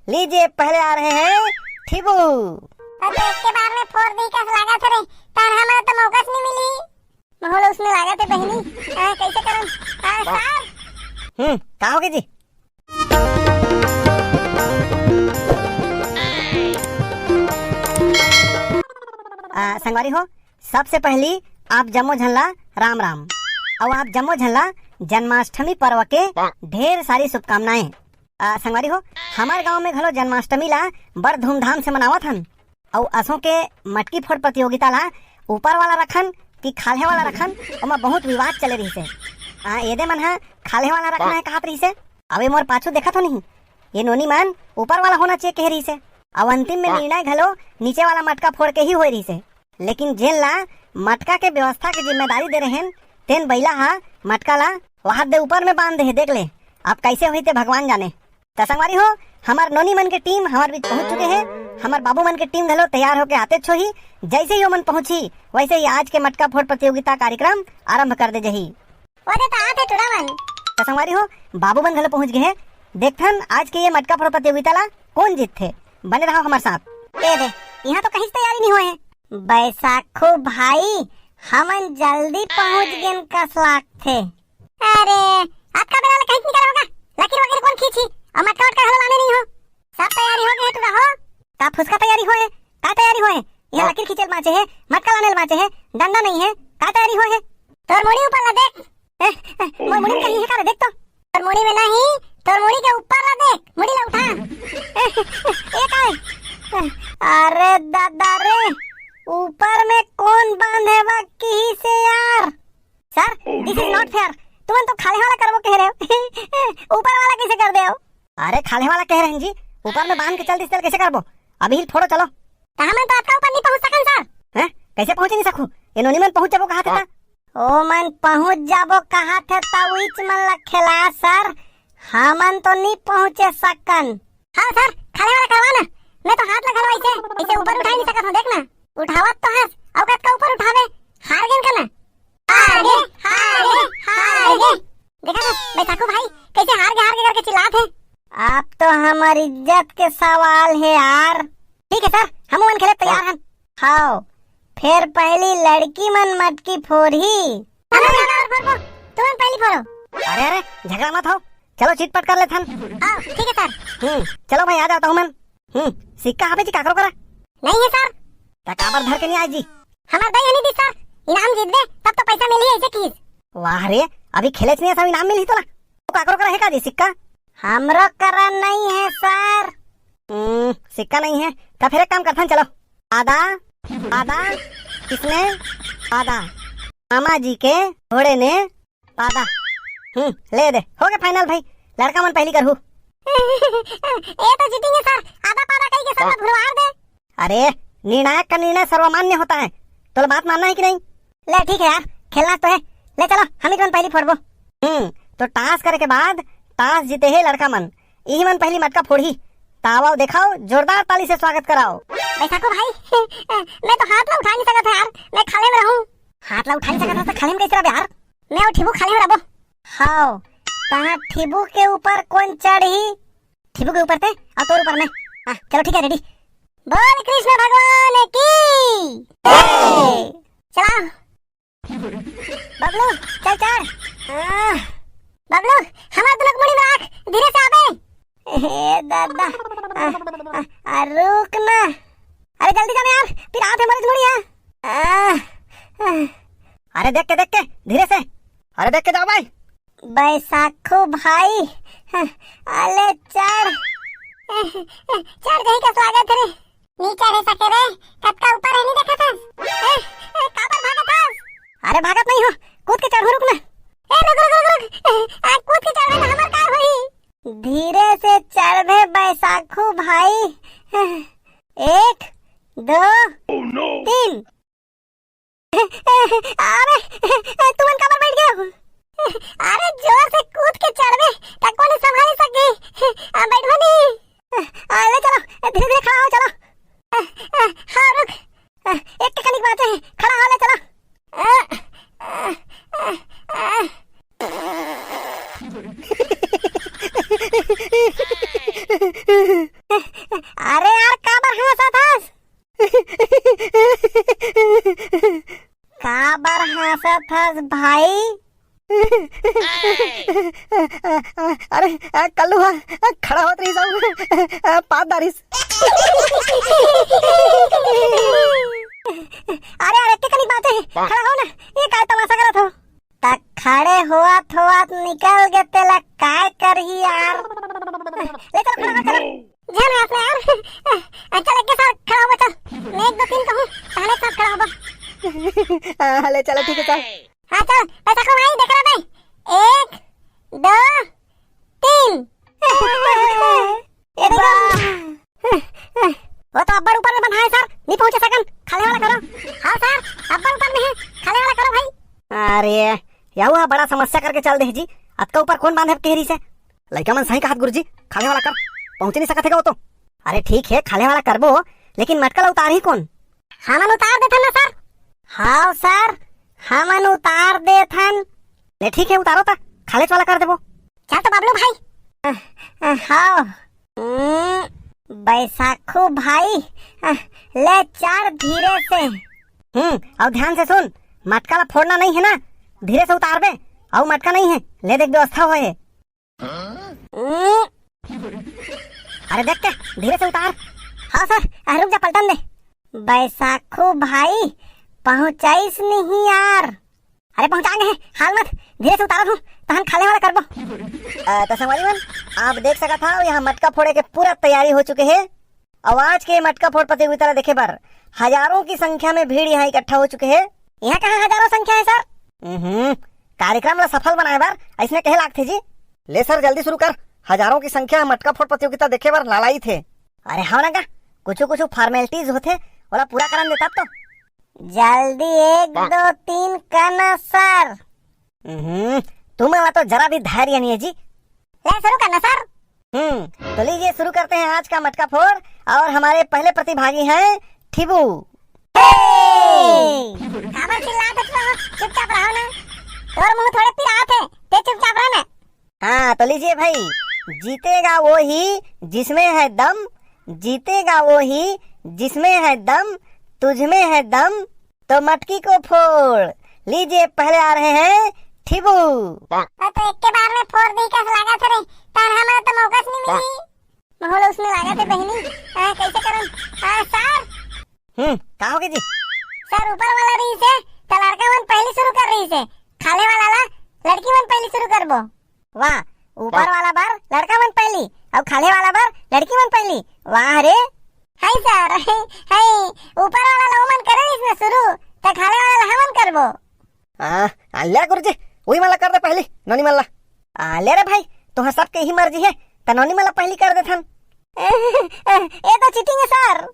लीजिए पहले आ रहे हैं ठिबू। अबे इसके बार में फोड़ दी कस लागत रे, तार हमरा तो मौका नहीं मिली। मोहल उसने लागत है बहनी, कैसे करम? सर का होगे जी? संगवारी हो, सबसे पहली आप जम्मो झल्ला राम राम। और आप जम्मो झल्ला जन्माष्टमी पर्व के ढेर सारी शुभकामनाएं। संगवारी हो, हमारे गांव में घलो जन्माष्टमी ला बड़ धूमधाम से मनावत हन। और असों के मटकी फोड़ प्रतियोगिता ला ऊपर वाला रखन कि खाले वाला रखन, ओमा बहुत विवाद चले रही से। येदे मन हा खाले वाला रखना है कहत रही से। अबे मोर पाछू देखत हो नहीं, ये नोनी मन ऊपर वाला होना चाहिए कह रही से। अब अंतिम में निर्णय घलो नीचे वाला मटका फोड़ के ही हो रही से। लेकिन जेन ला मटका के व्यवस्था की जिम्मेदारी दे रहे हैं, तेन बैला हा मटका ला वहां दे ऊपर में बांध दे। देख ले अब कैसे हुई थे भगवान जाने। तो संगवारी हो, हमार नोनी मन के टीम हमार बीच पहुंच चुके हैं। हमार बाबू मन के टीम घलो तैयार होके आते छोही। जैसे ही वो मन पहुंची वैसे ही आज के मटका फोड़ प्रतियोगिता कार्यक्रम आरंभ कर दे जही। तो संगवारी हो, बाबू मन घलो पहुंच गए हैं। देखथन आज के ये मटका फोड़ प्रतियोगिता ला कौन जीत थे। बने रहो हमारे साथ। दे यहाँ तो कहीं तैयारी नहीं हुए हैं। बैसाखो भाई, हमन जल्दी पहुंच गए कस लाख थे। अरे आपका बेला कहीं निकला होगा, लकीर वगैरह कौन खींची और मटका वटका हलो लाने नहीं हो। सब तैयारी हो गई है, तू रहो का फुसका तैयारी होए, का तैयारी होए? यहाँ लकीर खींचल बाचे है, मटका लाने बाचे है, डंडा नहीं है, का तैयारी होए है? तोर मुड़ी ऊपर ला देख। मोर मुड़ी कहीं है का देख तो। तोर मुड़ी में नहीं, तोर मुड़ी के ऊपर ला देख, मुड़ी ला उठा। ये का है? अरे दादा रे, ऊपर में कौन बांधे बा की से यार? Sir this is not fair. तुम तो खाले वाला करवो कह रहे हो, ऊपर वाला कैसे कर दे हो? अरे खाले वाला कह रहे हैं जी, ऊपर में बांध के चल दिस कैसे करबो? अभी फोड़ो चलो। हम तो आपका ऊपर नहीं पहुंच सकन सर। हैं कैसे पहुंच नहीं सकू? ये नोनी मन पहुंच जाबो कहा था। ओ मन पहुंच जाबो कहा थे तविच मन लखेला सर, हमन तो नहीं पहुंचे सकन। हां सर, खाले वाला करवा ना। मैं तो हाथ लगा ऐसे ऐसे ऊपर उठा नहीं सकत हूं। देख ना, उठावत तो है औकात का ऊपर उठावे। हार गए करना, आगे हार गए। देखा ना बैसाखो भाई कैसे हार गए करके चिल्लात है। अब तो हमारी इज्जत के सवाल है यार। ठीक है सर, हम मन खेले तैयार हैं। हाँ फिर पहली लड़की मन मटकी फोड़ी। तुम पहली फोड़ो। अरे अरे झगड़ा मत हो, चलो चिटपट कर लेते हैं। ठीक है सर। चलो भाई आ जाता हूँ मैं। सिक्का हापे जी काकरो करा नहीं है सर। काबर धर के नहीं आई जी? हमार दई नहीं दी सर, इनाम जीत दे तब तो पैसा मिली ऐसे कीस। वाह रे, अभी खेले नहीं सब इनाम मिली तोला। तो काकरो करा है का जी सिक्का? हमरो करा नहीं है सर। सिक्का नहीं है तो फिर एक काम करते हैं, चलो आधा आधा किसने आधा मामा जी के घोड़े ने आधा। ले दे, हो गया फाइनल भाई। लड़का मन पहली करहू। ये तो जीतेंगे सर, आधा पाधा कहीं के सब भुलवा दे। अरे निर्णायक का निर्णय सर्वमान्य होता है, तो बात मानना है कि नहीं? ले ठीक है यार, खेलना तो है। ले चलो हम ही मन पहली फोड़बो। तो टास करे के बाद टास जीते है लड़का मन, यही मन पहली मटका फोड़ी। तावाओ दिखाओ, जोरदार ताली से स्वागत कराओ। बैसाखो भाई मैं तो हाथ ला उठा नहीं सकता यार, मैं खाले में रहूं। हाथ ला उठा नहीं सकता तो खाले में कैसे रह यार? मैं वो ठिबू खाले में रहबो। हां कहां ठिबू के ऊपर कौन चढ़ी? ठिबू के ऊपर थे और तोर ऊपर में। चलो ठीक है, रेडी। बोल कृष्ण भगवान की चला। बबलू चल चल। बबलू हमार दुलक मुड़ी में रख, धीरे से आबे। ए दादा रुक ना, अरे जल्दी जाने यार, फिर आते मरीज मुड़ी है। अरे देख के धीरे से, अरे देख के जाओ भाई। बैसाखो भाई अले चढ़ जाए का स्वागत रे। नीचे रह सके रे, कब का ऊपर है नहीं देखा था। काबर भागत था? अरे भागत नहीं हो, कूद के चढ़ो। रुक ना, कूद के चढ़े ना हमार कार होई। धीरे से चढ़े बैसाखो भाई। 1 2 3। अरे तुमन काबर बैठ गया? अरे जोर से कूद के चढ़े तक कोनी संभाल सके। बैठो नहीं। अरे चलो धीरे धीरे खड़ा हो, चलो। हाँ रुक, एक टेक्निक बात है, खड़ा हो ले चलो। कल्लू खड़ा होत रही जाऊ पात दारिस। अरे अरे कनी बात है, खड़ा हो ना, ये काय तमाशा करत हो? तक खड़े होत निकल गए तेला काय करही यार। ले चल खड़ा हो चल, ध्यान है अपने यार। चल एक के साथ खड़ा हो चल, मैं 1 2 3 कहूं पहले साथ खड़ा हो। ले चलो ठीक है चल। हाँ चल ऐसा को भाई देख रहा भाई, 1 2 3। ये देखो वो तो अब्बर ऊपर में बंधा है सर, नहीं पहुंचे सकन, खाने वाला करो। हाँ सर अब्बर ऊपर में है, खाने वाला करो भाई। अरे या हुआ बड़ा समस्या करके चल दे जी, अतका ऊपर कौन बांधे केहरी से? लड़का मन सही कहत गुरुजी, खाने वाला कर, पहुंच नहीं सकत है वो तो। अरे ठीक है खाने वाला करबो, लेकिन मटका उतार ही कौन? हमन उतार देथन ना सर। हाँ सर हमन उतार देथन। ले ठीक है उतारो ता, खालेच वाला कर देबो। चल तो बबलू भाई। हाँ बैसाखू भाई, ले चार धीरे से। अब ध्यान से सुन, मटका ला फोड़ना नहीं है ना, धीरे से उतार बे। और मटका नहीं है, ले देख व्यवस्था हुआ है। अरे देख के धीरे से उतार। हाँ सर रुक जा पलटन दे। बैसाखू भाई पहुंचाइस नहीं यार। अरे पहुंचा गए हैं, हाल मत, धीरे से उतारा हूँ तहन खाने वाला करबो। तो संगवारी मन आप देख सका था यहाँ मटका फोड़े के पूरा तैयारी हो चुके हैं। आवाज के मटका फोड़ प्रतियोगिता देखे पर हजारों की संख्या में भीड़ यहाँ इकट्ठा हो चुके हैं। यहाँ कहाँ हजारों संख्या है सर? कार्यक्रम ला सफल बनाए बार ऐसने कहे लागथे जी। ले सर जल्दी शुरू कर, हजारों की संख्या मटका फोड़ प्रतियोगिता देखे बार लालाई थे। अरे हाँ ना का कुछ फॉर्मेलिटीज होते वाला पूरा करन देता तो जल्दी 1 2 3 करना सर। तुम्हें तो जरा भी धैर्य नहीं है जी। ले शुरू करना सर। तो लीजिए शुरू करते हैं आज का मटका फोड़, और हमारे पहले प्रतिभागी हैं ठिबू। काबर चिल्लाते हो, चुपचाप रहो ना, और मुंह थोड़े पिरात है, ते चुपचाप रहो ना। हाँ तो लीजिए भाई, जीतेगा वो ही जिसमें है दम, जीतेगा वो ही जिसमें है दम, तुझमें है दम तो मटकी को फोड़। लीजिए पहले आ रहे हैं ठिबू। तो एक के बार में फोड़ दी कैसे लगा थे रे, पर हमें तो मौका नहीं मिली। माहौल उसने लगा थे बहनी, कैसे करन? सर का होगी जी? सर ऊपर वाला रही से तो लड़का मन पहले शुरू कर रही से, खाने वाला ला लड़की मन पहले शुरू करबो। वाह, ऊपर वाला बार लड़का मन पहली और खाने वाला बार लड़की मन पहली। वाह रे हाय सर, हाय ऊपर वाला ला मन करे इसने शुरू, तो खाने वाला ला हमन करबो। ले गुरुजी वही माला कर दे पहली, नोनी माला। ले रे भाई तुहां सबके ही मर्जी है, तो नोनी माला पहली कर देथन। ये तो चीटिंग है सर।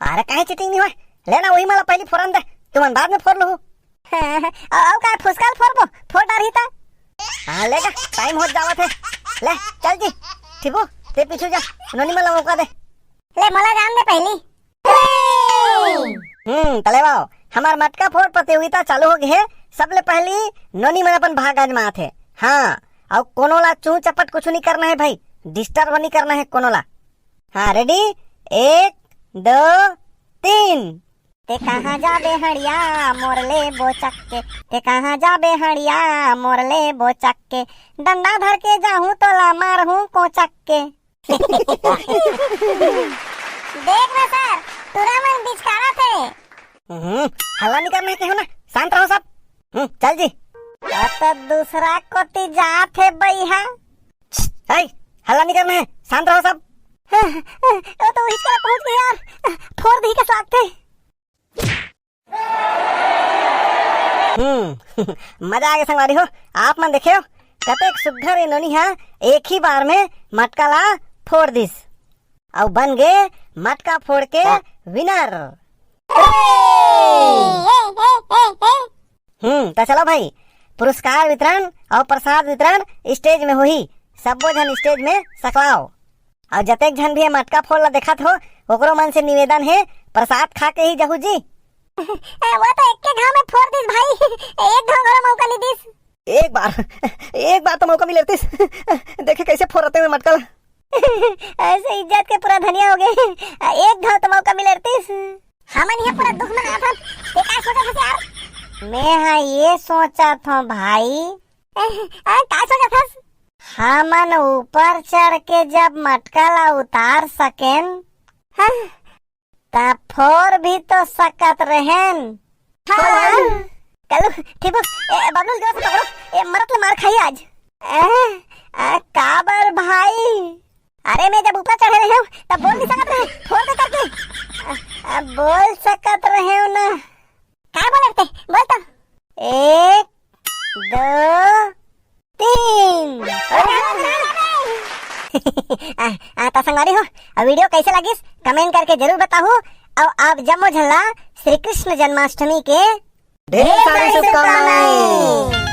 अरे काहे चीटिंग नहीं होए, लेना वही माला पहली फोड़न दे, तुमन बाद में फोड़ लो। और का फुसकाल फोड़बो, फोड़ डारी ता। लेगा टाइम हो जावत है। ले चल जी ठिबू ते पीछे जा, नोनी माला मौका दे। ले मला जान दे पहली। तलेवाओ हमार मटका फोड़ प्रतियोगिता चालू हो गई है। सबले पहली नोनी मन अपन भाग आजमात है। हाँ और कोनो ला चू चपट कुछ नहीं करना है भाई, डिस्टर्ब नहीं करना है कोनो ला। हाँ रेडी 1 2 3। ते कहाँ जाबे हड़िया मोरले बोचक के, ते कहाँ जाबे हड़िया मोरले बोचक के, डंडा धर के जाहूं तो ला मारहूं कोचक के। देख ना सर तुरा मन बिचकारा थे। हल्ला नहीं करना है केहू ना, शांत रहो सब। चल जी। तो दूसरा कोती जात है भैया। हल्ला नहीं करना है, शांत रहो सब। तो इसका पहुंच गए यार, फोड़ दी का साथ थे। मजा आ गया संगवारी हो, आप मन देखे हो कतेक सुघर नोनी हा एक ही बार में मटका ला फोड़ दिस और बन गए मटका फोड़ के विनर। तो चलो भाई पुरस्कार वितरण और प्रसाद वितरण स्टेज में होही, सबो जन स्टेज में सकलाओ। और जतेक जन भी मटका फोड़ ला देखत हो ओकरो मन से निवेदन है प्रसाद खा के ही जहू जी। वो तो एक के घाव में फोड़ दिस भाई, एक घाव घरो मौका नहीं दिस। एक बार तो मौका मिले दिस, देखे कैसे फोड़ते हुए मटका। ऐसे इज्जत के पूरा धनिया हो गए, एक घाव तो मौका मिले दिस। हमन ये पूरा दुख मना था, ये क्या सोचा था यार? मैं हाँ ये सोचा था भाई। क्या सोचा था? हमन ऊपर चढ़ के जब मटकला उतार सकेन तब फोर भी तो सकत रहेन। कलू ठीक हो बबलू जोर से पकड़ो, मरत ले मार खाई आज। काबर भाई? अरे मैं जब ऊपर चढ़े रहे तब बोल नहीं सकत रहे, फोड़ दे करके। बोल सकत रहे हो ना? क्या बोले थे? बोल तो। 1 2 3। तो संगवारी हो, वीडियो कैसे लगी कमेंट करके जरूर बताओ। और आप जम्मो झल्ला श्री कृष्ण जन्माष्टमी के ढेर सारी शुभकामनाएं।